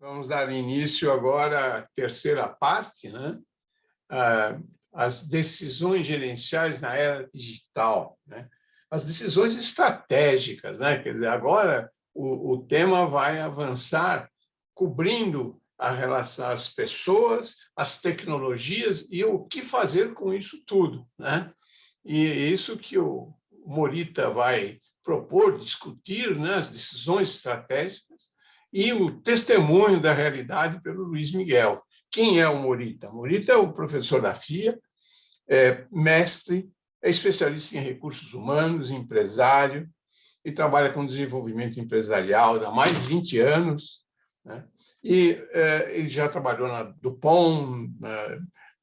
Vamos dar início agora à terceira parte, né? As decisões gerenciais na era digital, né? As decisões estratégicas, né? Quer dizer, agora o tema vai avançar cobrindo a relação às pessoas, as tecnologias e o que fazer com isso tudo, né? E é isso que o Morita vai propor, discutir, né? As decisões estratégicas e o testemunho da realidade pelo Luiz Miguel. Quem é o Morita? O Morita é o professor da FIA, é mestre, é especialista em recursos humanos, empresário, e trabalha com desenvolvimento empresarial há mais de 20 anos, né? E ele já trabalhou na DuPont,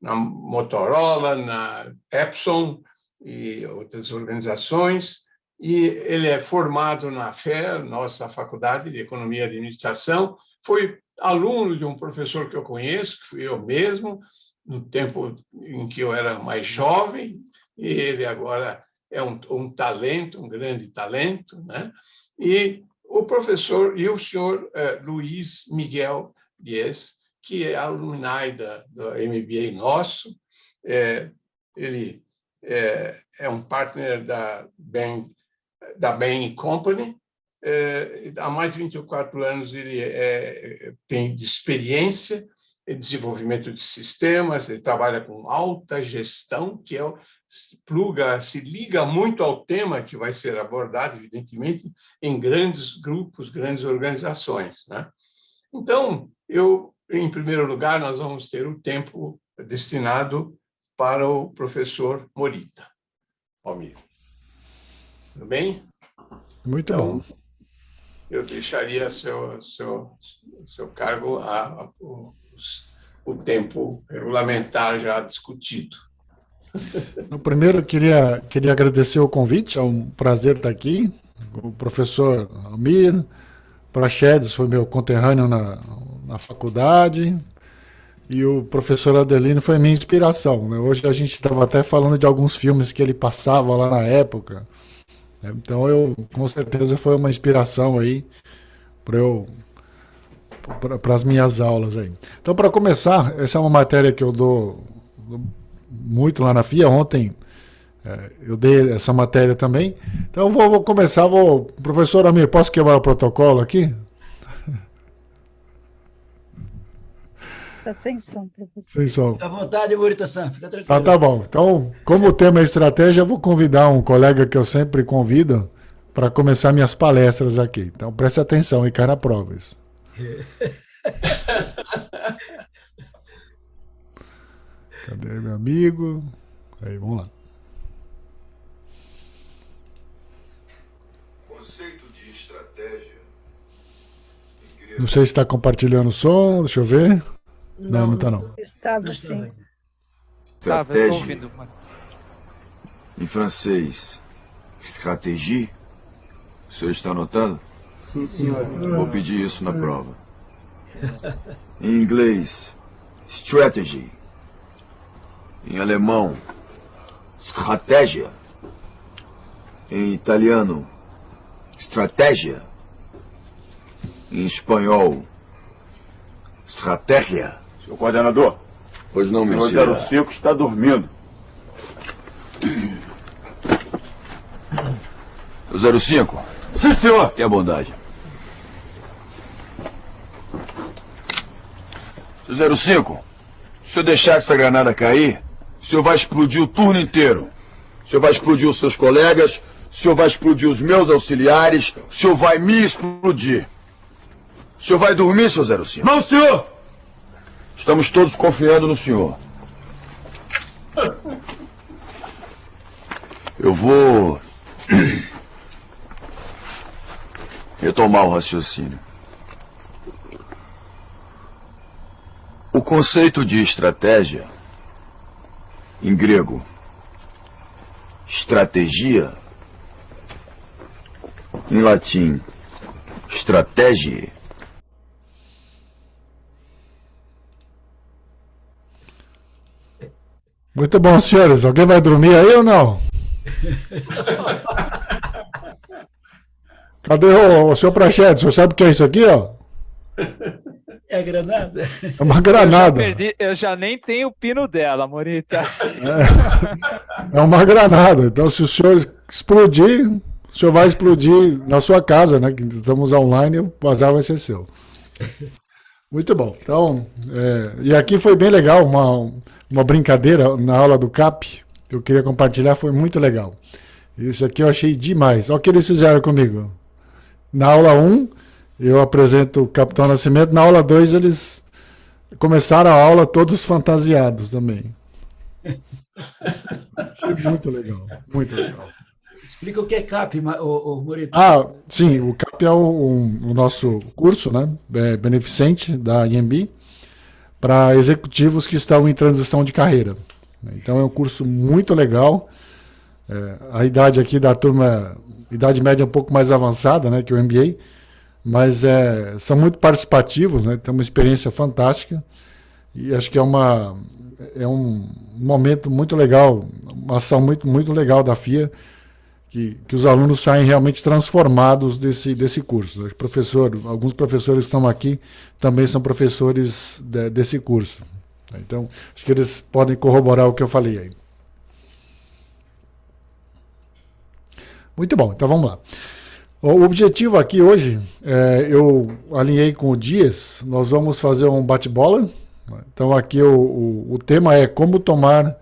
na Motorola, na Epson e outras organizações, e ele é formado na FEA, nossa Faculdade de Economia e Administração, foi aluno de um professor que eu conheço, que fui eu mesmo, no tempo em que eu era mais jovem, e ele agora é um talento, um grande talento, né? E o professor e o senhor Luiz Miguel Dias, que é alumni do MBA nosso, ele é um partner da Bain Company, há mais de 24 anos ele tem de experiência em desenvolvimento de sistemas, ele trabalha com alta gestão, que se liga muito ao tema que vai ser abordado, evidentemente, em grandes grupos, grandes organizações, né? Então, em primeiro lugar, nós vamos ter o tempo destinado para o professor Morita. Almir. Tudo bem? Muito então, bom. Eu deixaria seu cargo o tempo regulamentar já discutido. No primeiro, queria agradecer o convite, é um prazer estar aqui. O professor Almir Prachedes foi meu conterrâneo na faculdade, e o professor Adelino foi minha inspiração, né? Hoje a gente estava até falando de alguns filmes que ele passava lá na época. Então, com certeza, foi uma inspiração aí para as minhas aulas aí. Então, para começar, essa é uma matéria que eu dou muito lá na FIA. Ontem eu dei essa matéria também. Então, vou começar. Professor Amir, posso quebrar o protocolo aqui? Está sem som, professor. Sem som. Fica à vontade, Morita-san. Fica tranquilo. Tá bom. Então, como o tema é estratégia, eu vou convidar um colega que eu sempre convido para começar minhas palestras aqui. Então, preste atenção e cai na prova isso. Cadê meu amigo? Aí, vamos lá. Conceito de estratégia. Não sei se está compartilhando o som, deixa eu ver. Não está não. Estava sim. Estratégia. Em francês, stratégie. O senhor está anotando? Sim, senhor. Vou pedir isso na prova. Em inglês, strategy. Em alemão, estratégia. Em italiano, estratégia. Em espanhol, estratégia. Senhor coordenador, Pois não, o meu senhor 05 está dormindo. O 05, Sim, senhor. tenha bondade. Seu 05, se o senhor deixar essa granada cair, o senhor vai explodir o turno inteiro. O senhor vai explodir os seus colegas, o senhor vai explodir os meus auxiliares, o senhor vai me explodir. O senhor vai dormir, seu 05? Não, senhor. Estamos todos confiando no senhor. Eu vou retomar o raciocínio. O conceito de estratégia, em grego, estratégia, em latim, strategie. Muito bom, senhores. Alguém vai dormir aí ou não? Cadê o senhor Prachedes? O senhor sabe o que é isso aqui, ó? É a granada? É uma granada. Eu já nem tenho o pino dela, Morita. É uma granada. Então, se o senhor explodir, o senhor vai explodir na sua casa, né? Que estamos online, o bazar vai ser seu. Muito bom. Então, e aqui foi bem legal, uma brincadeira na aula do CAP, que eu queria compartilhar, foi muito legal. Isso aqui eu achei demais. Olha o que eles fizeram comigo. Na aula 1, eu apresento o Capitão Nascimento. Na aula 2, eles começaram a aula todos fantasiados também. Achei muito legal, muito legal. Explica o que é CAP, Morita. Ah, sim, o CAP é o nosso curso, né, beneficente da IMB para executivos que estão em transição de carreira. Então é um curso muito legal. A idade aqui da turma, idade média um pouco mais avançada, né, que o MBA, mas são muito participativos, né, tem uma experiência fantástica e acho que é um momento muito legal, uma ação muito, muito legal da FIA, que os alunos saem realmente transformados desse curso. Alguns professores que estão aqui também são professores desse curso. Então, acho que eles podem corroborar o que eu falei aí. Muito bom, então vamos lá. O objetivo aqui hoje, eu alinhei com o Dias, nós vamos fazer um bate-bola. Então aqui o tema é como tomar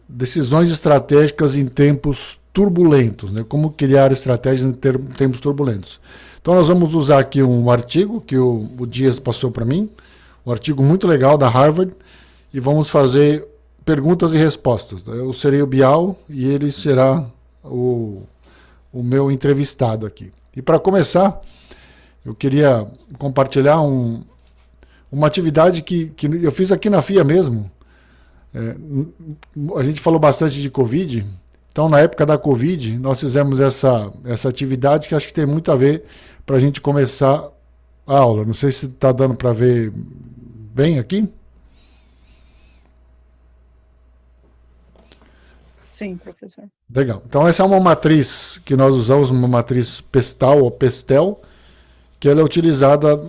decisões estratégicas em tempos turbulentos, né? Como criar estratégias em tempos turbulentos. Então nós vamos usar aqui um artigo que o Dias passou para mim, um artigo muito legal da Harvard, e vamos fazer perguntas e respostas. Eu serei o Bial e ele será o meu entrevistado aqui. E para começar, eu queria compartilhar uma atividade que eu fiz aqui na FIA mesmo. A gente falou bastante de Covid, então na época da Covid nós fizemos essa atividade que acho que tem muito a ver para a gente começar a aula. Não sei se está dando para ver bem aqui. Sim, professor. Legal. Então essa é uma matriz que nós usamos, uma matriz Pestal ou Pestel, que ela é utilizada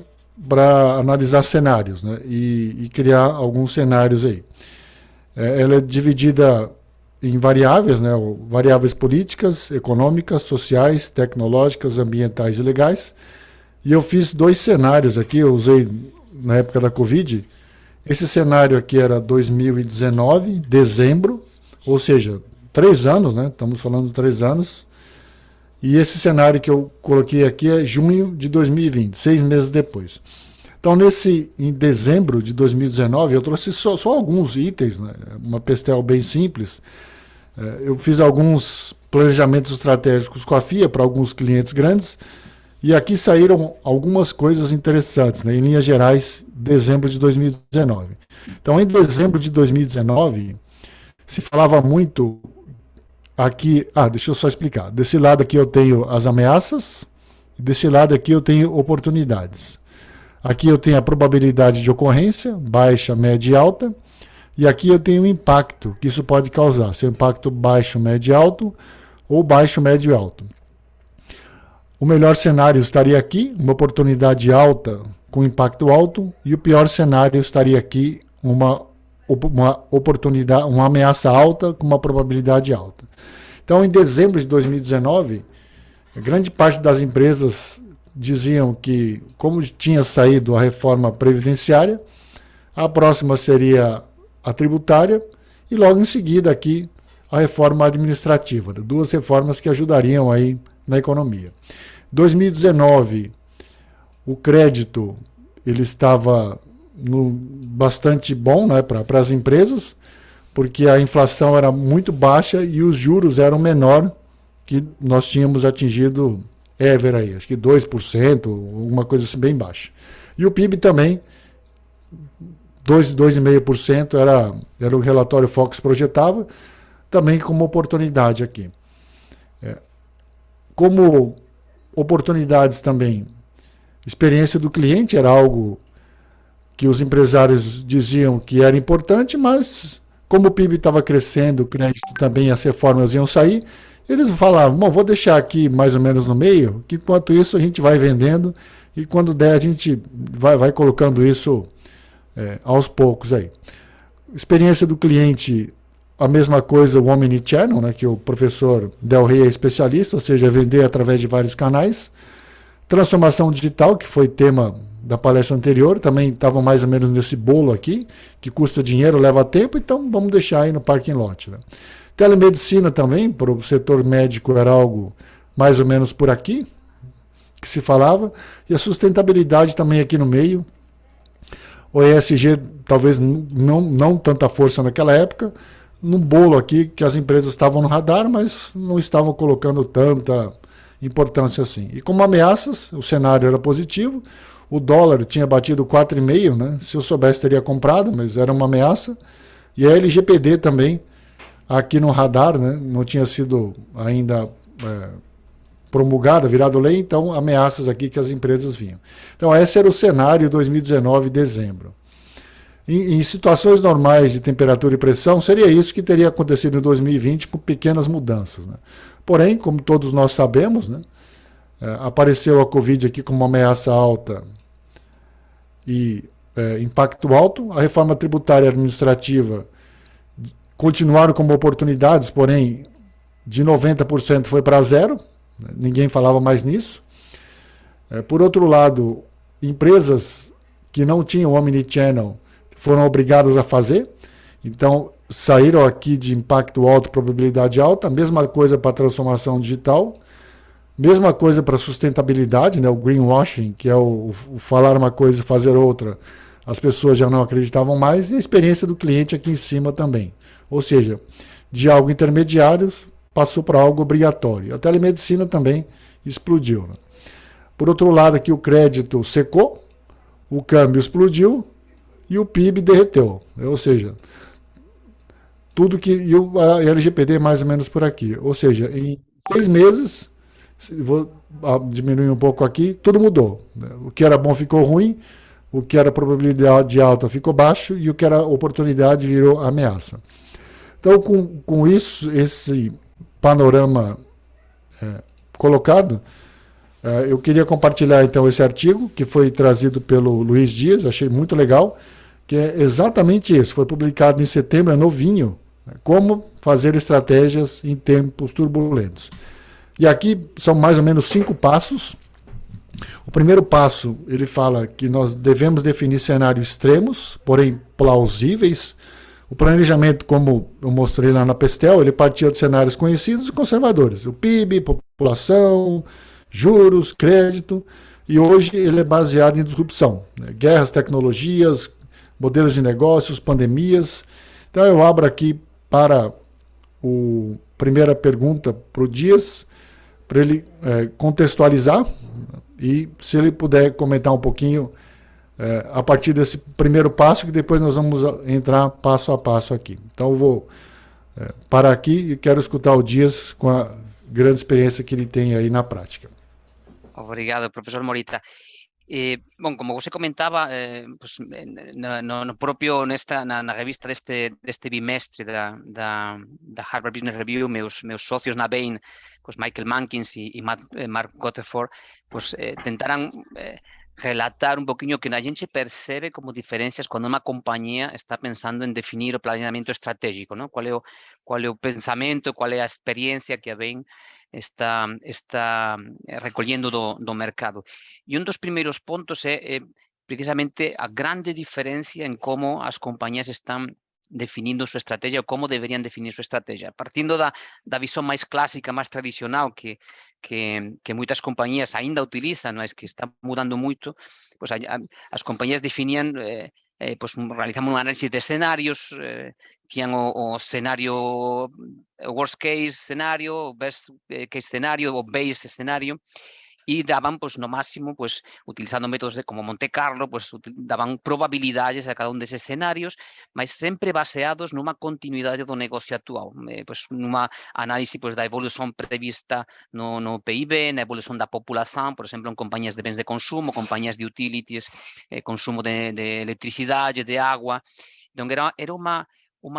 para analisar cenários, né, e criar alguns cenários aí. Ela é dividida em variáveis, né, variáveis políticas, econômicas, sociais, tecnológicas, ambientais e legais. E eu fiz 2 cenários aqui, eu usei na época da Covid. Esse cenário aqui era 2019, dezembro, ou seja, 3 anos, né? Estamos falando de 3 anos. E esse cenário que eu coloquei aqui é junho de 2020, 6 meses depois. Então, em dezembro de 2019, eu trouxe só alguns itens, né? Uma Pestel bem simples. Eu fiz alguns planejamentos estratégicos com a FIA para alguns clientes grandes, e aqui saíram algumas coisas interessantes, né? Em linhas gerais, dezembro de 2019. Então, em dezembro de 2019, se falava muito aqui... deixa eu só explicar. Desse lado aqui eu tenho as ameaças, e desse lado aqui eu tenho oportunidades. Aqui eu tenho a probabilidade de ocorrência, baixa, média e alta, e aqui eu tenho o impacto que isso pode causar, se é um impacto baixo, médio e alto, ou baixo, médio e alto. O melhor cenário estaria aqui, uma oportunidade alta com impacto alto, e o pior cenário estaria aqui, uma oportunidade, uma ameaça alta com uma probabilidade alta. Então, em dezembro de 2019, grande parte das empresas diziam que, como tinha saído a reforma previdenciária, a próxima seria a tributária e logo em seguida aqui a reforma administrativa, 2 reformas que ajudariam aí na economia. 2019, o crédito ele estava bastante bom, né, para as empresas, porque a inflação era muito baixa e os juros eram menor que nós tínhamos atingido ever aí, acho que 2%, alguma coisa assim bem baixa. E o PIB também, 2,5% era o relatório Fox projetava, também como oportunidade aqui. Como oportunidades também, experiência do cliente era algo que os empresários diziam que era importante, mas como o PIB estava crescendo, o crédito também, as reformas iam sair, Eles falavam, bom, vou deixar aqui mais ou menos no meio, que enquanto isso a gente vai vendendo e quando der a gente vai colocando isso aos poucos aí. Experiência do cliente, a mesma coisa, o Omnichannel, né, que o professor Del Rey é especialista, ou seja, vender através de vários canais. Transformação digital, que foi tema da palestra anterior, também estava mais ou menos nesse bolo aqui, que custa dinheiro, leva tempo, então vamos deixar aí no parking lot. Né? Telemedicina também, para o setor médico era algo mais ou menos por aqui, que se falava, e a sustentabilidade também aqui no meio. O ESG talvez não tanta força naquela época, num bolo aqui que as empresas estavam no radar, mas não estavam colocando tanta importância assim. E como ameaças, o cenário era positivo, o dólar tinha batido 4,5, né? Se eu soubesse teria comprado, mas era uma ameaça. E a LGPD também, aqui no radar, né? Não tinha sido ainda promulgada, virado lei, então ameaças aqui que as empresas vinham. Então esse era o cenário 2019, dezembro. Em situações normais de temperatura e pressão, seria isso que teria acontecido em 2020 com pequenas mudanças. Né? Porém, como todos nós sabemos, né, apareceu a Covid aqui como uma ameaça alta e impacto alto. A reforma tributária e administrativa continuaram como oportunidades, porém, de 90% foi para zero. Né? Ninguém falava mais nisso. Por outro lado, empresas que não tinham Omnichannel foram obrigadas a fazer, então saíram aqui de impacto alto, probabilidade alta, mesma coisa para a transformação digital, mesma coisa para a sustentabilidade, né, o greenwashing, que é o falar uma coisa e fazer outra, as pessoas já não acreditavam mais, e a experiência do cliente aqui em cima também, ou seja, de algo intermediário passou para algo obrigatório. A telemedicina também explodiu. Né? Por outro lado, aqui o crédito secou, o câmbio explodiu, e o PIB derreteu, ou seja, tudo que... E a LGPD mais ou menos por aqui, ou seja, em 6 meses, vou diminuir um pouco aqui, tudo mudou. O que era bom ficou ruim, o que era probabilidade alta ficou baixo e o que era oportunidade virou ameaça. Então, com isso, esse panorama colocado, eu queria compartilhar então esse artigo que foi trazido pelo Luiz Dias, achei muito legal, que é exatamente isso, foi publicado em setembro, é novinho, né? Como fazer estratégias em tempos turbulentos. E aqui são mais ou menos 5 passos. O primeiro passo, ele fala que nós devemos definir cenários extremos, porém plausíveis. O planejamento, como eu mostrei lá na Pestel, ele partia de cenários conhecidos e conservadores. O PIB, população, juros, crédito. E hoje ele é baseado em disrupção. Né? Guerras, tecnologias, modelos de negócios, pandemias. Então eu abro aqui para a primeira pergunta para o Dias, para ele contextualizar e se ele puder comentar um pouquinho a partir desse primeiro passo, que depois nós vamos entrar passo a passo aqui. Então eu vou parar aqui e quero escutar o Dias com a grande experiência que ele tem aí na prática. Obrigado, profesor Morita. Bom, como você comentaba, pues, no propio na revista deste bimestre da Harvard Business Review, meus socios na Bain, pues Michael Mankins e Mark Gotteford, pues tentaram relatar un poquinho que a gente percebe como diferencias quando uma companhia está pensando em definir o planeamento estratégico, ¿no? Qual é o pensamento, qual é a experiência que a Bain está recolhendo do mercado. E dos primeiros pontos é precisamente a grande diferença em como as companhias estão definindo sua estratégia ou como deveriam definir sua estratégia. Partindo da visão mais clássica, mais tradicional, que muitas companhias ainda utilizam, mas que está mudando muito, pues as companhias definiam, pues realizamos uma análise de cenários, tinham o cenário worst case cenário, best case cenário, o base cenário, e davam, pues, no máximo, pues, utilizando métodos como Monte Carlo, pues, davam probabilidades a cada desses cenários, mas sempre baseados numa continuidade do negócio atual, pues, numa análise, pues, da evolução prevista no PIB, na evolução da população, por exemplo, em companhias de bens de consumo, companhias de utilities, consumo de eletricidade, de água. Então, era uma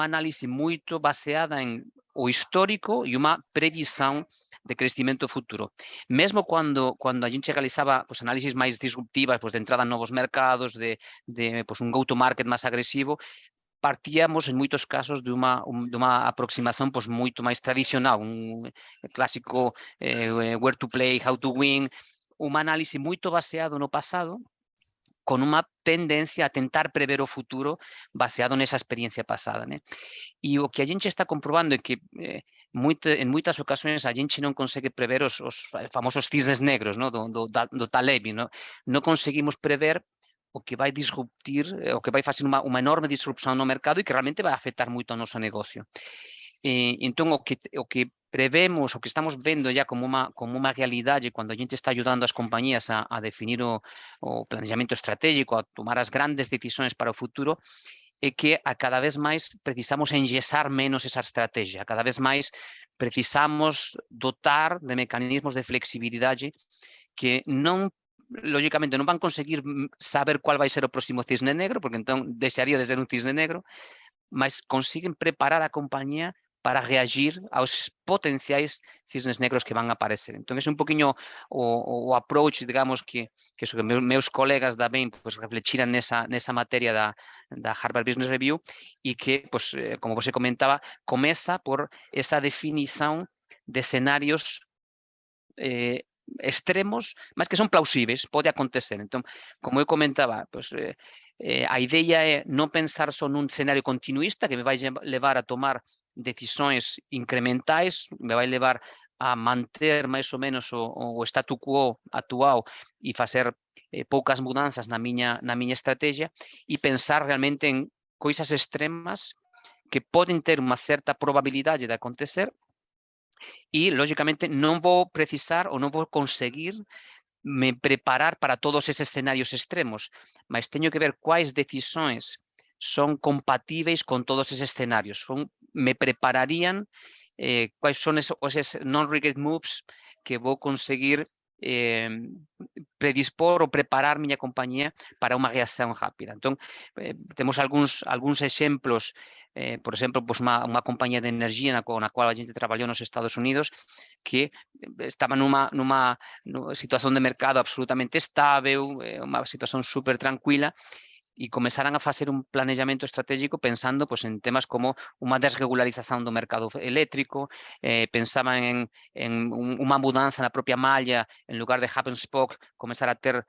análise muito baseada em o histórico e uma previsão de crescimento futuro. Mesmo quando a gente realizava pues, análisis mais disruptivas, pues, de entrada a novos mercados, de pues, um go-to-market mais agresivo, partíamos, en moitos casos, de uma aproximação pues, muito mais tradicional, um clássico where to play, how to win, uma análise muito baseado no passado, con uma tendência a tentar prever o futuro baseado nessa experiência passada, né? E o que a gente está comprovando é que em muitas ocasiões a gente não consegue prever os famosos cisnes negros, não? do Taleb, não conseguimos prever o que vai disruptir, o que vai fazer uma enorme disrupção no mercado e que realmente vai afetar muito o nosso negócio. Então, o que prevemos, o que estamos vendo já como uma realidade quando a gente está ajudando as companhias a definir o planejamento estratégico, a tomar as grandes decisões para o futuro, é que a cada vez mais precisamos engessar menos essa estratégia, cada vez mais precisamos dotar de mecanismos de flexibilidade que não, lógicamente, não vão conseguir saber qual vai ser o próximo cisne negro, porque então deixaria de ser um cisne negro, mas conseguem preparar a companhia para reagir aos potenciais cisnes negros que vão aparecer. Então, esse é um pouquinho o approach, digamos, que meus colegas da BEM pues, refletiram nessa matéria da Harvard Business Review e que, pues, como você comentava, começa por essa definição de cenários extremos, mas que são plausíveis, pode acontecer. Então, como eu comentava, pues, a ideia é não pensar só num cenário continuista que me vai levar a tomar decisões incrementais, me vai levar a manter mais ou menos o statu quo atual e fazer poucas mudanças na minha estratégia e pensar realmente em coisas extremas que podem ter uma certa probabilidade de acontecer e, logicamente, não vou precisar ou não vou conseguir me preparar para todos esses cenários extremos, mas tenho que ver quais decisões são compatíveis com todos esses cenários, me preparariam, quais são esses non-regret moves que vou conseguir predispor ou preparar minha companhia para uma reação rápida. Então, temos alguns exemplos, por exemplo, pues uma companhia de energia na qual a gente trabalhou nos Estados Unidos, que estava numa situação de mercado absolutamente estável, uma situação super tranquila, e começaram a fazer um planejamento estratégico pensando pues, em temas como uma desregularização do mercado elétrico, pensavam em uma mudança na própria malha, em lugar de hub and spoke, começar a ter,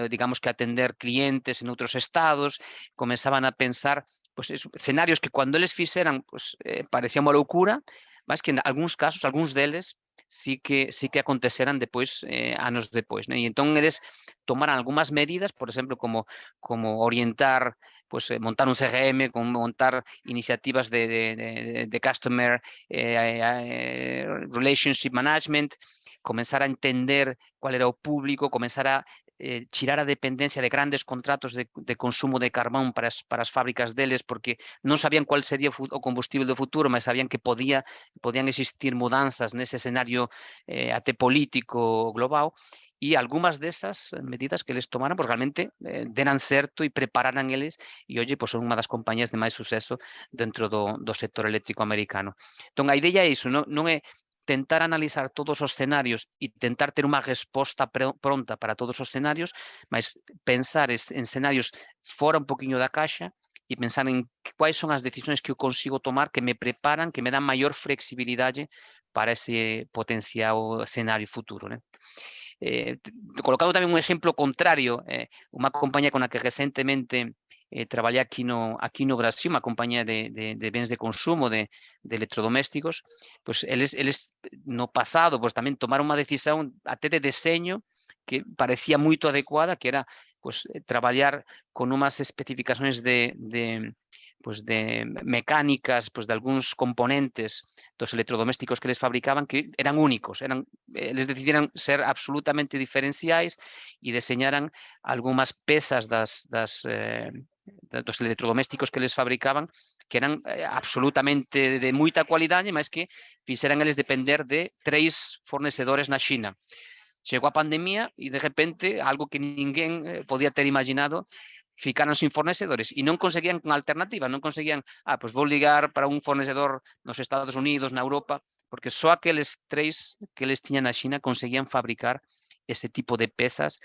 digamos que atender clientes em outros estados, começavam a pensar pues, cenários que quando eles fizeram pues, parecia uma loucura, mas que em alguns casos, alguns deles, sí que aconteceran depois, anos depois, né? E entón eles tomaran algunhas medidas, por exemplo, como orientar, pues, montar un CRM, como montar iniciativas de customer relationship management, comenzar a entender cuál era o público, comenzar a tirar a dependencia de grandes contratos de consumo de carbón para as fábricas deles, porque non sabían cuál sería o combustible do futuro, mas sabían que podían existir mudanzas nese escenario até político global, e algunhas desas medidas que eles tomaran, pues, realmente deran certo e prepararan eles, e hoxe pues, son unha das compañías de máis suceso dentro do sector eléctrico americano. Entón, a idea é iso, non é tentar analizar todos os escenarios e tentar ter unha resposta pronta para todos os escenarios, mas pensar en escenarios fora un poquinho da caixa e pensar en quais son as decisións que eu consigo tomar que me preparan, que me dan maior flexibilidade para ese potencial escenario futuro, né? Colocando tamén un exemplo contrario, unha compañía con a que recentemente traballei aquí no Brasil, unha compañía de bens de consumo, de electrodomésticos, pues eles no pasado pues, tamén tomaron unha decisión até de deseño que parecía moito adecuada, que era pues, traballar con unhas especificacións de mecánicas, pues, de algúns componentes dos electrodomésticos que eles fabricaban que eran únicos, eles decidiran ser absolutamente diferenciais e deseñaran algunhas pezas dos electrodomésticos que eles fabricaban que eran absolutamente de moita cualidade, mas que fixeran eles depender de 3 fornecedores na China. Chegou a pandemia e, de repente, algo que ninguén podía ter imaginado, ficaram sem fornecedores e não conseguiam com alternativa, não conseguiam, pois vou ligar para um fornecedor nos Estados Unidos, na Europa, porque só aqueles 3 que eles tinham na China conseguiam fabricar esse tipo de peças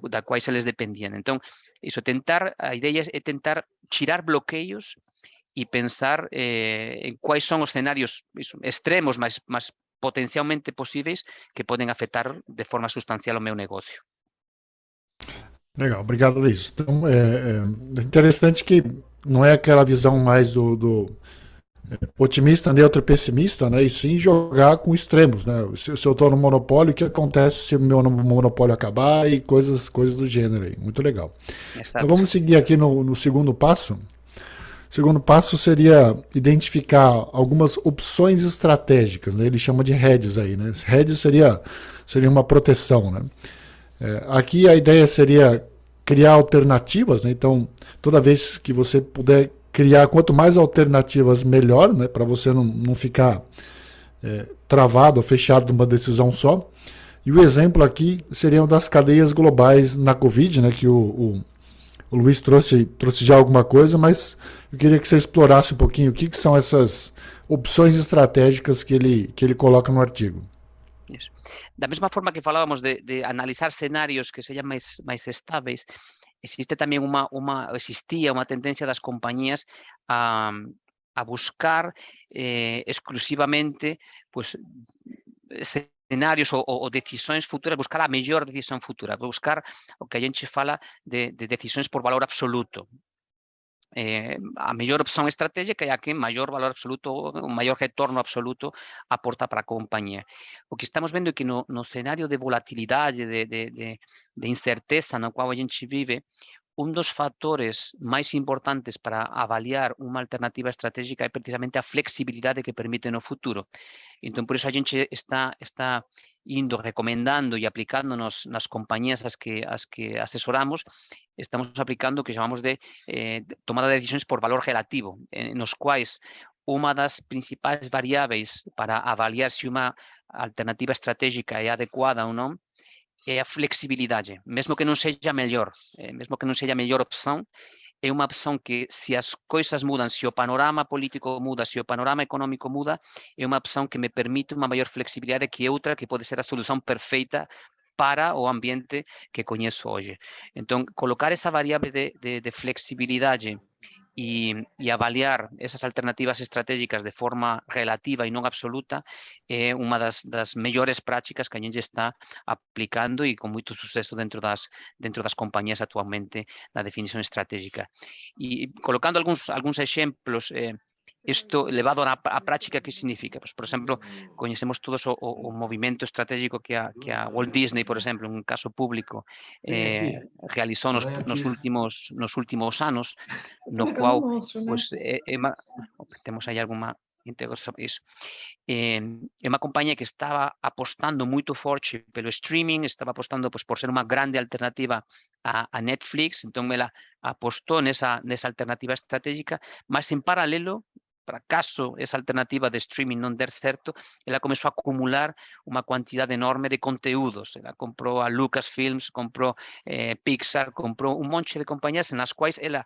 da quais eles dependiam. Então, a ideia é tentar tirar bloqueios e pensar em quais são os cenários extremos, mas potencialmente possíveis, que podem afetar de forma substancial o meu negócio. Legal, obrigado, Luiz. Então, é interessante que não é aquela visão mais do otimista, neutro e pessimista, né? E sim jogar com extremos, né? Se eu estou no monopólio, o que acontece se o meu monopólio acabar e coisas do gênero aí. Muito legal. Então vamos seguir aqui no segundo passo. O segundo passo seria identificar algumas opções estratégicas, né? Ele chama de hedges aí, né? Hedges seria uma proteção, né? Aqui a ideia seria criar alternativas, né? Então, toda vez que você puder criar, quanto mais alternativas, melhor, né? Para você não ficar travado ou fechado numa decisão só. E o exemplo aqui seriam das cadeias globais na Covid, né? Que o Luiz trouxe já alguma coisa, mas eu queria que você explorasse um pouquinho o que são essas opções estratégicas que ele coloca no artigo. Isso. Da mesma forma que falávamos de analisar cenários que sejam mais estáveis, existe também existia uma tendência das companhias a buscar exclusivamente pues, cenários ou decisões futuras, buscar a melhor decisão futura, buscar o que a gente fala de decisões por valor absoluto. A melhor opção estratégica é a que maior valor absoluto, o maior retorno absoluto aporta para a companhia. O que estamos vendo é que no cenário de volatilidade, de incerteza no qual a gente vive, dos fatores mais importantes para avaliar uma alternativa estratégica é precisamente a flexibilidade que permite no futuro. Então, por isso a gente está recomendando e aplicando nas companhias as que asesoramos, estamos aplicando o que chamamos de tomada de decisões por valor relativo, nos quais uma das principais variáveis para avaliar se uma alternativa estratégica é adequada ou não é a flexibilidade, mesmo que não seja a melhor opção, é uma opção que, se as coisas mudam, se o panorama político muda, se o panorama econômico muda, é uma opção que me permite uma maior flexibilidade que outra que pode ser a solução perfeita para o ambiente que conheço hoje. Então, colocar essa variável de flexibilidade e avaliar essas alternativas estratégicas de forma relativa e não absoluta é uma das melhores práticas que a gente está aplicando e com muito sucesso dentro das companhias atualmente na definição estratégica. E colocando alguns exemplos, isto levado à prática, que significa? Pues, por exemplo, conhecemos todos o movimento estratégico que a Walt Disney, por exemplo, um caso público, realizou nos últimos anos, no qual pues, temos aí alguma integração. Isso. É uma companhia que estava apostando muito forte pelo streaming, estava apostando pues, por ser uma grande alternativa a Netflix, então ela apostou nessa alternativa estratégica, mas em paralelo, para caso essa alternativa de streaming não der certo, ela começou a acumular uma quantidade enorme de conteúdos. Ela comprou a Lucasfilms, comprou Pixar, comprou um monte de companhias nas quais ela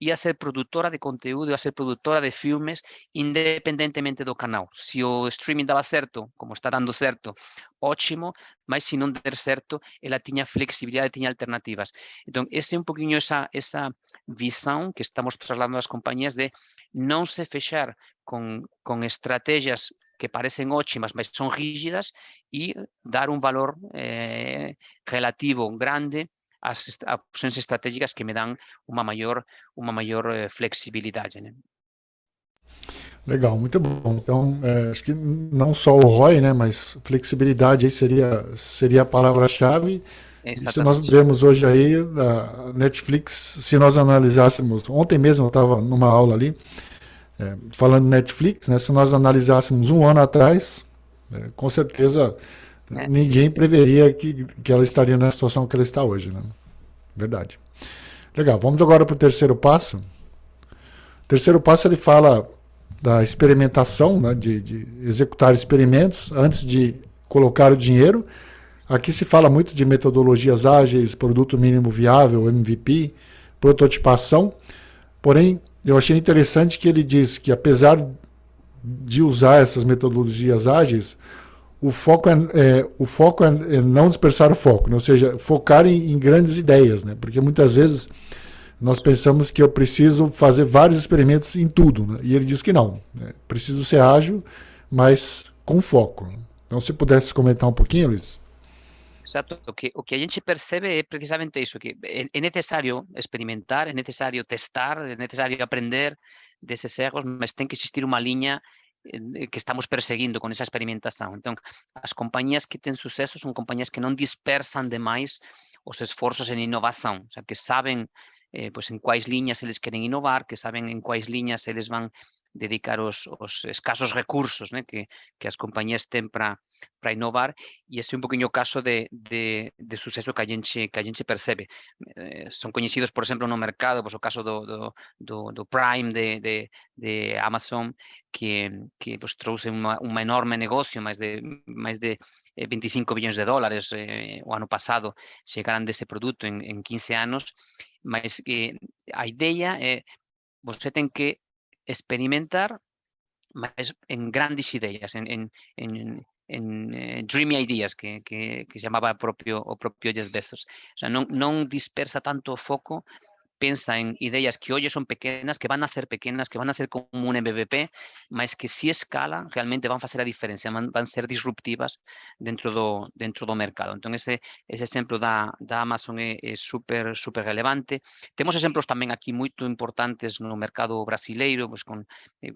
ia ser produtora de conteúdo, ia ser produtora de filmes, independentemente do canal. Se o streaming dava certo, como está dando certo, ótimo, mas se não der certo, ela tinha flexibilidade, tinha alternativas. Então, essa é um pouquinho essa visão que estamos trasladando às companhias de não se fechar com estratégias que parecem ótimas, mas são rígidas, e dar um valor relativo grande às opções estratégicas que me dão uma maior flexibilidade, né? Legal, muito bom. Então, acho que não só o ROI, né, mas flexibilidade aí seria a palavra-chave. E se nós vemos hoje aí, a Netflix, se nós analisássemos, ontem mesmo eu estava numa aula ali, falando Netflix, né, se nós analisássemos um ano atrás, com certeza ninguém preveria que ela estaria na situação que ela está hoje, né? Verdade. Legal, vamos agora para o terceiro passo. O terceiro passo, ele fala da experimentação, né, de executar experimentos antes de colocar o dinheiro. Aqui se fala muito de metodologias ágeis, produto mínimo viável, MVP, prototipação. Porém, eu achei interessante que ele diz que, apesar de usar essas metodologias ágeis, o foco é não dispersar o foco, né? Ou seja, focar em grandes ideias, né? Porque muitas vezes nós pensamos que eu preciso fazer vários experimentos em tudo, né? E ele diz que não, né? Preciso ser ágil, mas com foco. Então, se pudesse comentar um pouquinho, Luiz. Exato. O que a gente percebe é precisamente isso, que é necessário experimentar, é necessário testar, é necessário aprender desses erros, mas tem que existir uma linha que estamos perseguindo com essa experimentação. Então, as companhias que têm sucesso são companhias que não dispersam demais os esforços em inovação, ou seja, que sabem pues em quais linhas eles querem inovar, que sabem em quais linhas eles vão dedicar os escassos recursos, né, que as companhias têm para inovar, e esse é um pouquinho o caso de sucesso que a gente percebe. São conhecidos, por exemplo, no mercado, pues, o caso do Prime de Amazon, que pues, trouxe um enorme negócio, mais de 25 bilhões de dólares o ano passado chegaram desse produto em 15 anos, mas a ideia é você tem que experimentar, mas em grandes ideias, em dreamy ideas, que chamava o próprio Jeff Bezos. O sea, não dispersa tanto o foco, pensa em ideias que hoje são pequenas, que vão ser pequenas, que vão ser como um MVP, mas que se escalam, realmente vão fazer a diferença, vão ser disruptivas dentro do mercado. Então, esse exemplo da Amazon é super relevante. Temos exemplos também aqui muito importantes no mercado brasileiro, pues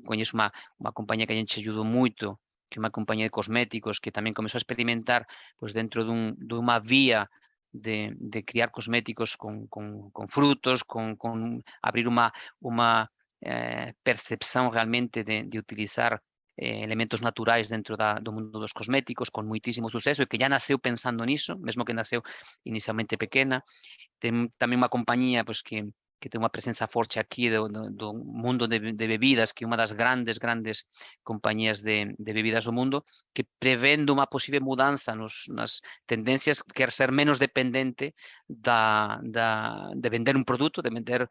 conheço uma companhia que a gente ajudou muito, que é uma companhia de cosméticos, que também começou a experimentar pues, dentro de uma via de criar cosméticos con frutos, con abrir uma percepção realmente de utilizar elementos naturais dentro do mundo dos cosméticos, com muitíssimo sucesso, e que já nasceu pensando nisso, mesmo que nasceu inicialmente pequena. Tem também uma companhia pues, que tem uma presença forte aqui do mundo de bebidas, que é uma das grandes companhias de bebidas do mundo, que prevendo uma possível mudança nas tendências, quer ser menos dependente de vender um produto, de vender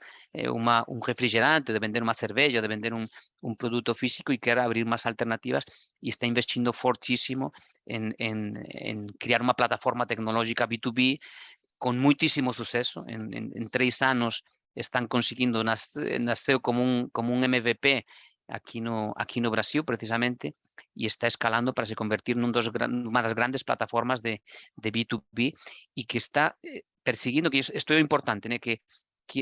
um refrigerante, de vender uma cerveja, de vender um produto físico, e quer abrir mais alternativas, e está investindo fortíssimo em criar uma plataforma tecnológica B2B com muitíssimo sucesso. Em 3 anos están conseguindo, nasceu como un MVP aquí no Brasil, precisamente, e está escalando para se convertir numa das grandes plataformas de B2B, e que está perseguindo, que isto é importante, né, que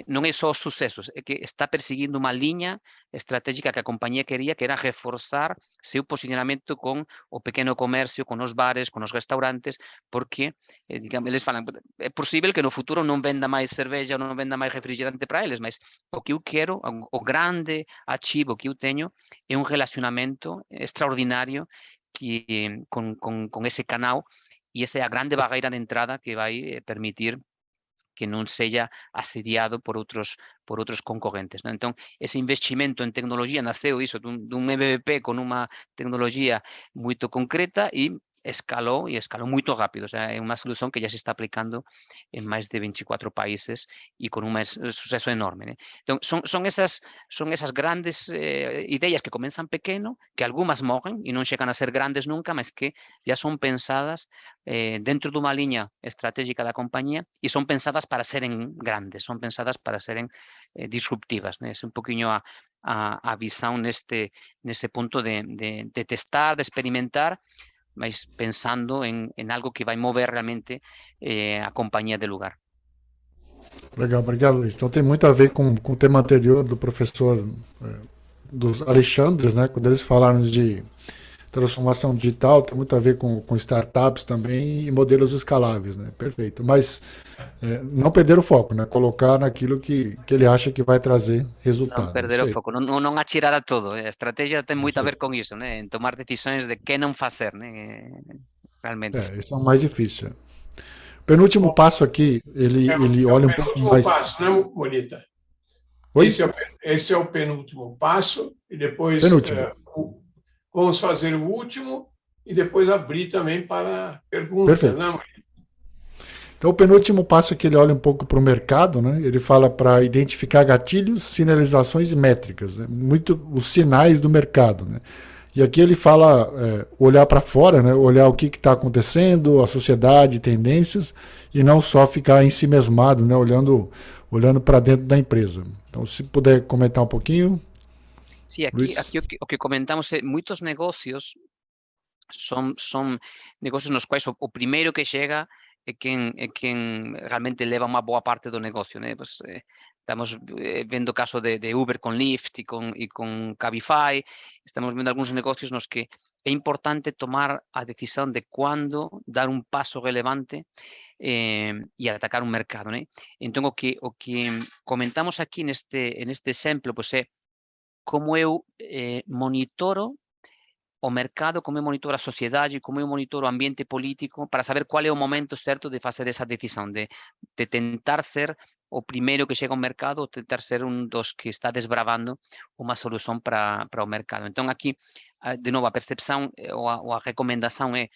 non é só os sucesos, é que está perseguindo unha liña estratégica que a compañía quería, que era reforzar seu posicionamento con o pequeno comercio, con os bares, con os restaurantes, porque, digamos, eles falan, é posible que no futuro non venda máis cerveja ou non venda máis refrigerante para eles, mas o que eu quero, o grande achivo que eu teño é un relacionamento extraordinario con ese canal, e esa é a grande barreira de entrada que vai permitir que non seja asediado por outros concorrentes, ¿no? Entón, ese investimento en tecnología nasceu iso dun MVP con unha tecnología moito concreta, e escalou moito rápido. O sea, é unha solución que já se está aplicando en máis de 24 países e con un suceso enorme, ¿no? Entón, son esas grandes ideas que comenzan pequeno, que algunhas morren e non chegan a ser grandes nunca, mas que já son pensadas dentro dunha liña estratégica da compañía, e son pensadas para seren grandes, son pensadas para seren disruptivas, né? É un poquinho a visão neste punto de testar, de experimentar, mas pensando en algo que vai mover realmente a compañía de lugar. Legal, obrigado, Luiz. Então tem muito a ver com o tema anterior do professor dos Alexandres, né? Quando eles falaram de transformação digital, tem muito a ver com startups também e modelos escaláveis, né? Perfeito. Mas não perder o foco, né? Colocar naquilo que ele acha que vai trazer resultado. Não perder o foco, não atirar a todo. A estratégia tem muito a ver com isso, né? Em tomar decisões de que não fazer, né? Realmente. Isso é o mais difícil. Penúltimo passo aqui, ele olha um pouco mais... passo, né, Morita? Oi? Esse é o penúltimo passo, e depois vamos fazer o último e depois abrir também para perguntas. Perfeito. Né? Então, o penúltimo passo é que ele olha um pouco para o mercado, né? Ele fala para identificar gatilhos, sinalizações e métricas, né? Muito os sinais do mercado, né? E aqui ele fala olhar para fora, né? Olhar o que está acontecendo, a sociedade, tendências, e não só ficar em si mesmado, né? Olhando para dentro da empresa. Então, se puder comentar um pouquinho. Sí, aquí o que comentamos é moitos negocios son negocios nos quais o primeiro que chega é quen realmente leva unha boa parte do negocio, né? Pues, estamos vendo o caso de Uber con Lyft e con Cabify, estamos vendo algúns negocios nos que é importante tomar a decisión de cuándo dar un paso relevante e atacar un mercado, né? Entón, o que comentamos aquí neste exemplo, pues é como eu monitoro o mercado, como eu monitoro a sociedade, como eu monitoro o ambiente político para saber qual é o momento certo de fazer essa decisão, de tentar ser o primeiro que chega ao mercado ou tentar ser um dos que está desbravando uma solução para o mercado. Então, aqui, de novo, a percepção ou a recomendação é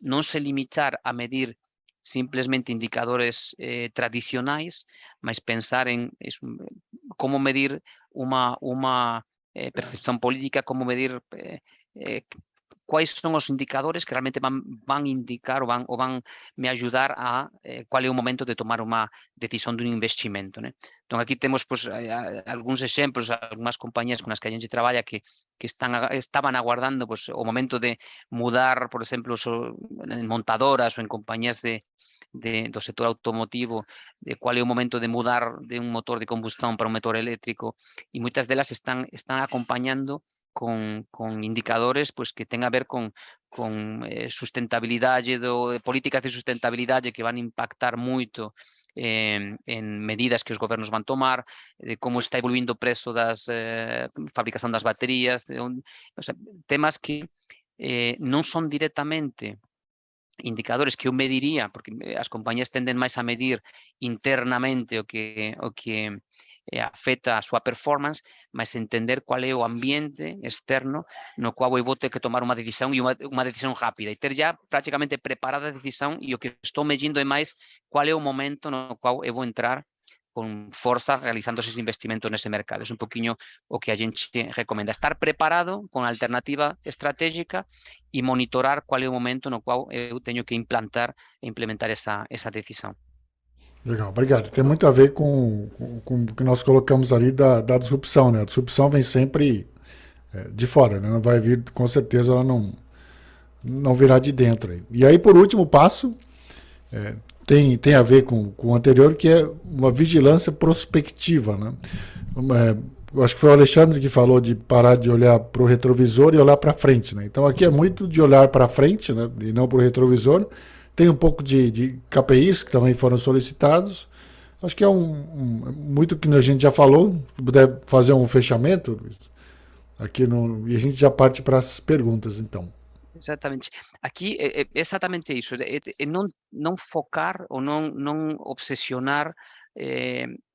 não se limitar a medir simplesmente indicadores tradicionais, mas pensar em como medir uma percepção política, como medir quais são os indicadores que realmente vão indicar ou vão me ajudar a qual é o momento de tomar uma decisão de um investimento, né? Então, aqui temos pues, alguns exemplos, algumas companhias com as que a gente trabalha que estavam aguardando pues, o momento de mudar, por exemplo, en montadoras ou en companhias do sector automotivo, de qual é o momento de mudar de un motor de combustão para un motor eléctrico, e moitas delas están acompañando con indicadores pues, que ten a ver con sustentabilidade, de políticas de sustentabilidade que van impactar moito en medidas que os gobernos van tomar, de como está evoluindo o prezo das fabricación das baterías, o sea, temas que non son directamente indicadores que eu mediría, porque as compañías tenden máis a medir internamente o que afecta a súa performance, mas entender cual é o ambiente externo no qual eu vou ter que tomar unha decisión e unha decisión rápida, e ter já prácticamente preparada a decisión, e o que estou medindo é máis cual é o momento no qual eu vou entrar con forza realizando esos investimentos nese mercado. É un poquinho o que a gente recomenda. Estar preparado con a alternativa estratégica e monitorar qual é o momento no qual eu teño que implementar essa decisão. Legal, obrigado. Tem muito a ver com o que nós colocamos ali da disrupção, né? A disrupção vem sempre de fora, né? Não vai vir, com certeza ela não virá de dentro. E aí, por último passo, tem a ver com o anterior, que é uma vigilância prospectiva, né? Eu acho que foi o Alexandre que falou de parar de olhar para o retrovisor e olhar para frente, né? Então aqui é muito de olhar para frente, né? E não para o retrovisor. Tem um pouco de KPIs que também foram solicitados. Acho que é muito que a gente já falou. Se puder fazer um fechamento, Luiz, aqui e a gente já parte para as perguntas, então. Exatamente. Aqui é exatamente isso, é não focar ou não obsessionar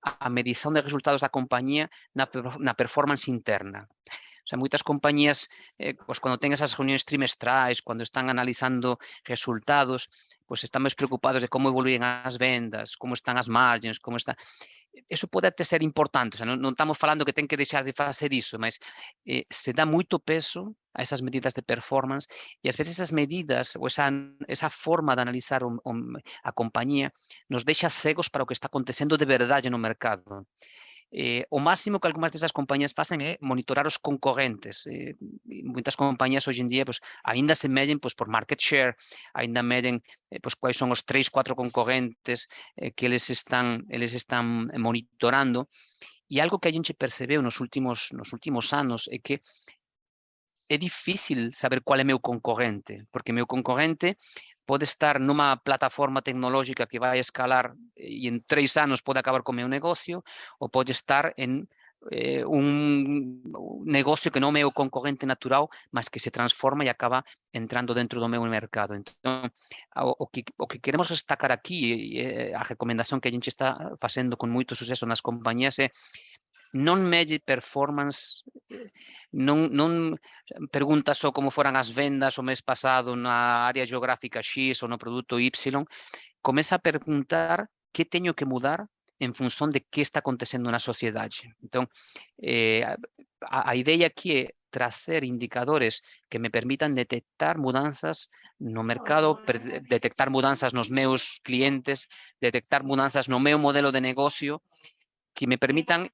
a medição de resultados da companhia na performance interna. O sea, moitas compañías, pues, cando ten esas reunións trimestrais, cando están analizando resultados, pues, están máis preocupados de como evoluyen as vendas, como están as margens, como está... Eso pode até ser importante, o sea, non estamos falando que ten que deixar de facer iso, mas se dá moito peso a esas medidas de performance e ás veces esas medidas ou esa forma de analizar a compañía nos deixa cegos para o que está acontecendo de verdade no mercado. O máximo que algunhas desas compañías facen é monitorar os concorrentes. Moitas compañías hoxe en día pues, ainda se meden pues, por market share, ainda meden pues, quais son os 3-4 concorrentes que eles están monitorando. E algo que a gente percebeu nos últimos anos é que é difícil saber qual é meu concorrente, porque meu concorrente pode estar numa plataforma tecnológica que vai escalar e en 3 anos pode acabar co meu negocio, ou pode estar en un negocio que non é o concorrente natural, mas que se transforma e acaba entrando dentro do meu mercado. Entón, o que queremos destacar aquí, a recomendación que a gente está facendo con moito suceso nas compañías é non mede performance, non pregunta só como foran as vendas o mes pasado na área geográfica X ou no produto Y, começa a perguntar que tenho que mudar em função de que está acontecendo na sociedade. Então, a ideia aqui é trazer indicadores que me permitam detectar mudanças no mercado, detectar mudanças nos meus clientes, detectar mudanças no meu modelo de negócio, que me permitam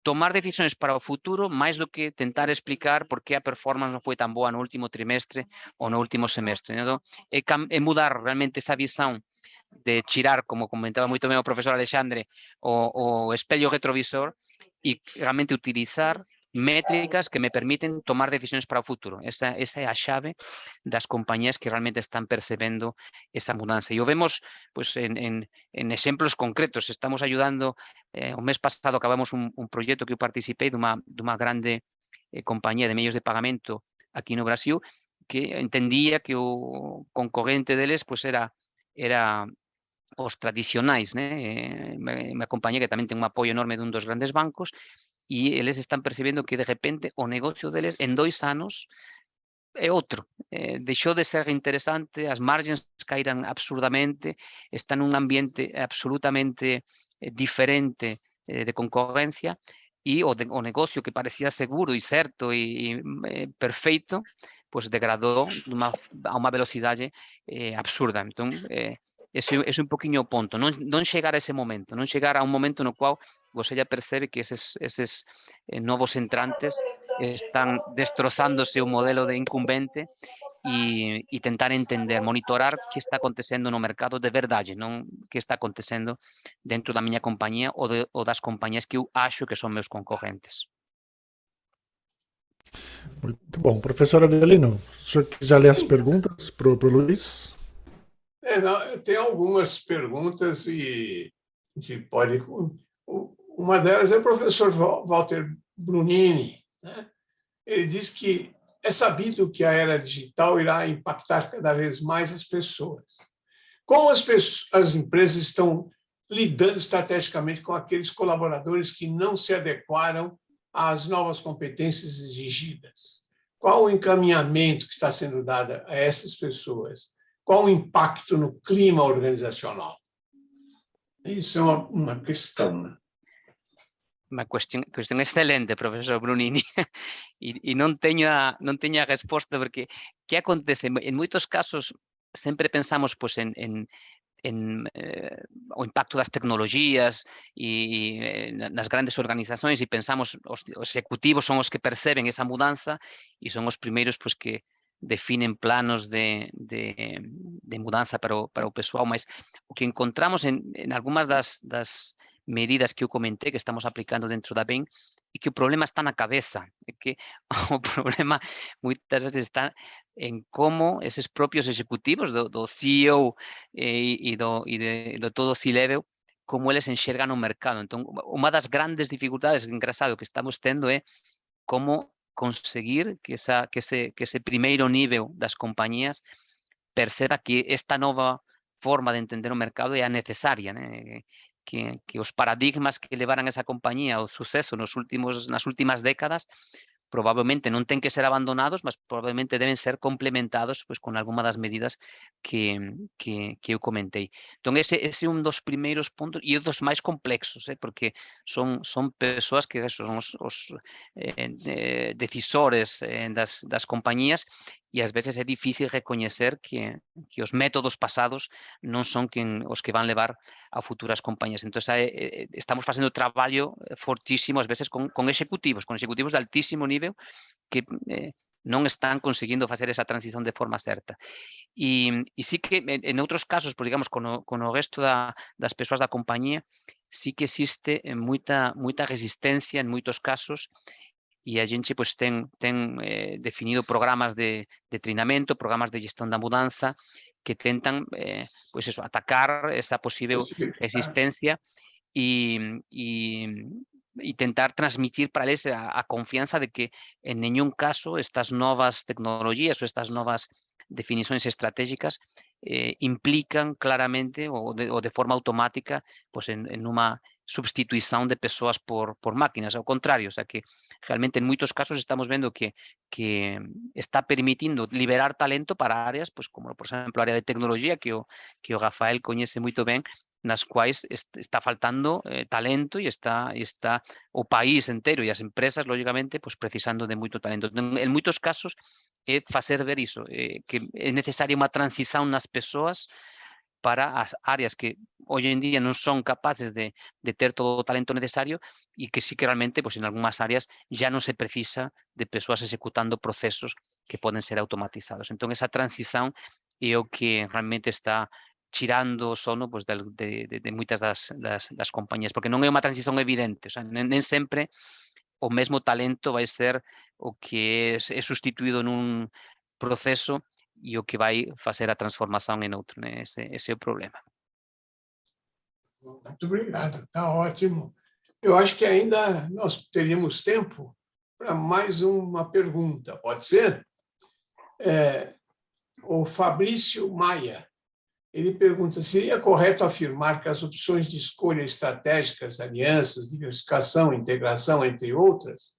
tomar decisões para o futuro mais do que tentar explicar por que a performance não foi tão boa no último trimestre ou no último semestre. Então, é mudar realmente essa visão de tirar, como comentaba muito bem o professor Alexandre, o espelho retrovisor e realmente utilizar métricas que me permitem tomar decisões para o futuro. Essa é a chave das companhias que realmente están percebendo esa mudanza. E o vemos pues, en exemplos concretos. Estamos ayudando, o mes pasado acabamos un proxecto que eu participei dunha grande compañía de medios de pagamento aquí no Brasil, que entendía que o concorrente deles pues, era os tradicionais, né? Unha compañía que tamén ten un apoio enorme dun dos grandes bancos, e eles están percebendo que de repente o negocio deles en 2 anos é outro. Deixou de ser interesante, as margens caíran absurdamente, está nun ambiente absolutamente diferente de concorrencia, e o negocio que parecía seguro e certo e perfeito, pues degradou a unha velocidade absurda. Entón, ese é un poquinho o ponto, non chegar a ese momento, non chegar a un momento no qual você já percebe que eses novos entrantes están destrozándose o modelo de incumbente e tentar entender, monitorar o que está acontecendo no mercado de verdade, non que está acontecendo dentro da miña compañía ou das compañías que eu acho que son meus concorrentes. Muito bom. Professor Adelino, o senhor quiser ler as perguntas para o Luiz? Tem algumas perguntas e a gente pode... Uma delas é o professor Walter Brunini, né? Ele diz que é sabido que a era digital irá impactar cada vez mais as pessoas. Como as empresas estão lidando estrategicamente com aqueles colaboradores que não se adequaram às novas competências exigidas? Qual o encaminhamento que está sendo dado a essas pessoas? Qual o impacto no clima organizacional? Isso é uma questão, né? Uma questão excelente, professor Brunini, e não tenho a resposta, porque o que acontece? Em muitos casos, sempre pensamos pues, o impacto das tecnologias e nas grandes organizações, e pensamos os executivos são os que percebem essa mudança e são os primeiros pues, que definem planos de mudança para o pessoal, mas o que encontramos em algumas das medidas que eu comentei que estamos aplicando dentro da BEM e que o problema está na cabeça, é que o problema muitas vezes está em como esses próprios executivos do CEO e de todo o C-Level, como eles enxergam o mercado. Então, uma das grandes dificuldades, engraçado, que estamos tendo é como conseguir que ese primeiro nível das companhias perceba que esta nova forma de entender o mercado é a necesaria, né? Que os paradigmas que levaran esa compañía ao suceso nas últimas décadas probablemente non ten que ser abandonados, mas probablemente deben ser complementados pues, con alguma das medidas que eu comentei. Entón, ese é un dos primeiros puntos e un dos máis complexos, porque son persoas que son os decisores das compañías e ás veces é difícil recoñecer que os métodos pasados non son os que van levar a futuras compañías. Entón, estamos facendo traballo fortísimo, ás veces, con executivos de altísimo nivel que non están conseguindo facer esa transición de forma certa. E sí que, en outros casos, pues, digamos, con o resto das persoas da compañía, sí que existe moita resistencia en moitos casos e a gente pues, ten definido programas de treinamento, programas de gestión da mudanza que tentan pues eso, atacar esa posible resistencia e tentar transmitir para eles a confianza de que en ningún caso estas novas tecnologías ou estas novas definições estratégicas implican claramente ou de forma automática pues, en unha substituição de pessoas por máquinas, ao contrário, o sea que realmente em muitos casos estamos vendo que está permitindo liberar talento para áreas, pues, como por exemplo a área de tecnologia, que o Rafael conhece muito bem, nas quais está faltando talento e está o país inteiro e as empresas, lógicamente, pues, precisando de muito talento. En muitos casos é facer ver iso, que é necesaria unha transición nas persoas para as áreas que hoje en día non son capaces de ter todo o talento necesario e que sí que realmente, pues, en algunhas áreas já non se precisa de persoas executando procesos que poden ser automatizados. Entón, esa transición é o que realmente está tirando o sono, pues, de moitas das compañías, porque non é unha transición evidente, o sea, nem sempre o mesmo talento vai ser o que é sustituído nun proceso e o que vai fazer a transformação em outro, né? Esse é o problema. Muito obrigado, está ótimo. Eu acho que ainda nós teríamos tempo para mais uma pergunta, pode ser? O Fabrício Maia, ele pergunta: seria correto afirmar que as opções de escolha estratégicas, alianças, diversificação, integração, entre outras,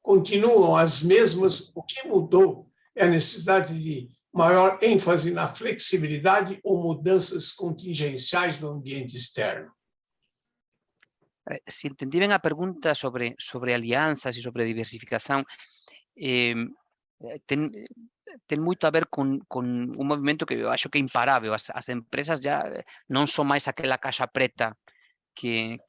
continuam as mesmas? O que mudou é a necessidade de maior ênfase na flexibilidade ou mudanças contingenciais no ambiente externo? Se entendi bem a pergunta sobre alianças e sobre diversificação, tem muito a ver com um movimento que eu acho que é imparável. As empresas já não são mais aquela caixa preta que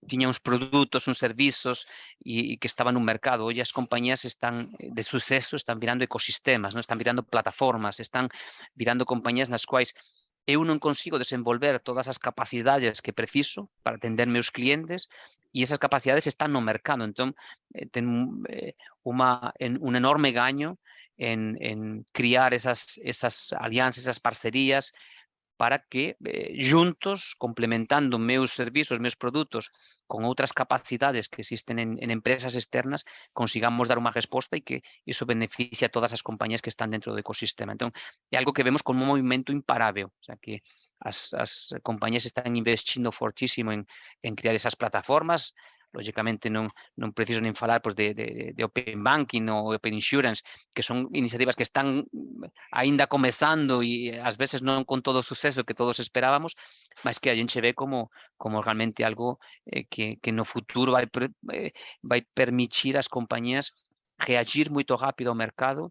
tinha uns produtos, uns serviços e que estava no mercado. Hoje as companhias de sucesso estão virando ecossistemas, não? Estão virando plataformas, estão virando companhias nas quais eu não consigo desenvolver todas as capacidades que preciso para atender meus clientes e essas capacidades estão no mercado. Então, tem um enorme ganho em criar essas alianças, essas parcerias, para que juntos, complementando meus serviços, meus produtos, com outras capacidades que existem em empresas externas, consigamos dar uma resposta e que isso beneficie a todas as companhias que estão dentro do ecossistema. Então, é algo que vemos como um movimento imparável, o sea que as companhias estão investindo fortíssimo em criar essas plataformas. Lógicamente non preciso nem falar, pues, de Open Banking ou Open Insurance, que son iniciativas que están ainda comezando e ás veces non con todo o suceso que todos esperábamos, mas que a gente ve como realmente algo que no futuro vai permitir ás compañías reagir moito rápido ao mercado,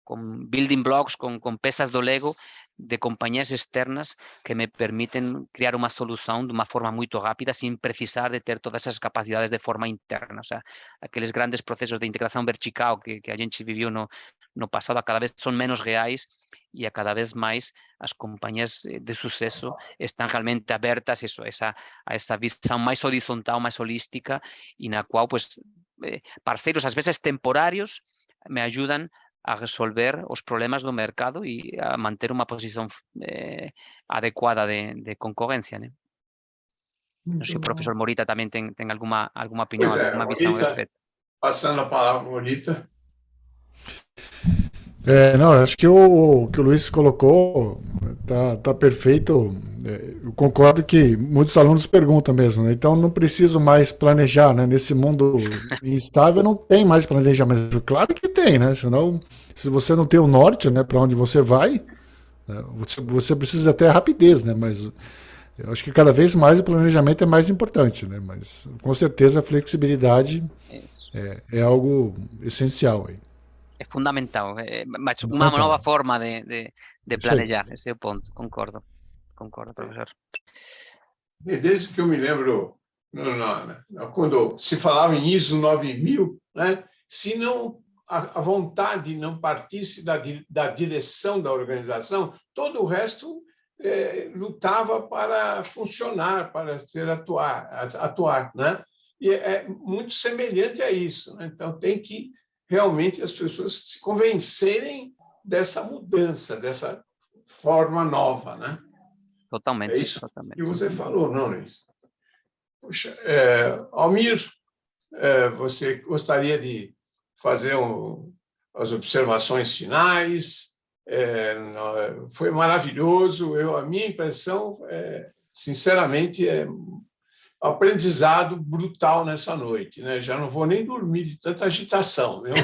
con building blocks, con pezas do Lego de compañías externas que me permiten crear uma solução de uma forma muito rápida sin precisar de ter todas essas capacidades de forma interna. O sea, aqueles grandes procesos de integração vertical que a gente viviu no passado, a cada vez são menos reais e a cada vez mais as companhias de sucesso estão realmente abertas a essa visão mais horizontal, mais holística e na qual, pues, parceiros, às vezes temporários, me ajudam a resolver os problemas do mercado e a manter uma posição adequada de concorrência, né? Não sei se o professor Morita também tem alguma opinião, alguma visão a respeito. Passando a palavra, Morita. Não, acho que o que o Luiz colocou tá perfeito. Eu concordo que muitos alunos perguntam mesmo, né? Então não preciso mais planejar, né? Nesse mundo instável não tem mais planejamento. Claro que tem, né? Senão, se você não tem o norte, né, para onde você vai, né, você precisa até rapidez, né? Mas eu acho que cada vez mais o planejamento é mais importante, né? Mas com certeza a flexibilidade é algo essencial aí. É fundamental, mas uma nova forma de planejar, esse é o ponto, concordo, professor. Desde que eu me lembro, quando se falava em ISO 9000, né, se não a vontade não partisse da direção da organização, todo o resto lutava para funcionar, para atuar, né? E é muito semelhante a isso, né? Então tem que realmente as pessoas se convencerem dessa mudança, dessa forma nova, né? Totalmente. É isso totalmente. que você falou, não, Luiz? Puxa, Almir, você gostaria de fazer as observações finais? Foi maravilhoso. A minha impressão, sinceramente, aprendizado brutal nessa noite, né? Já não vou nem dormir de tanta agitação, viu?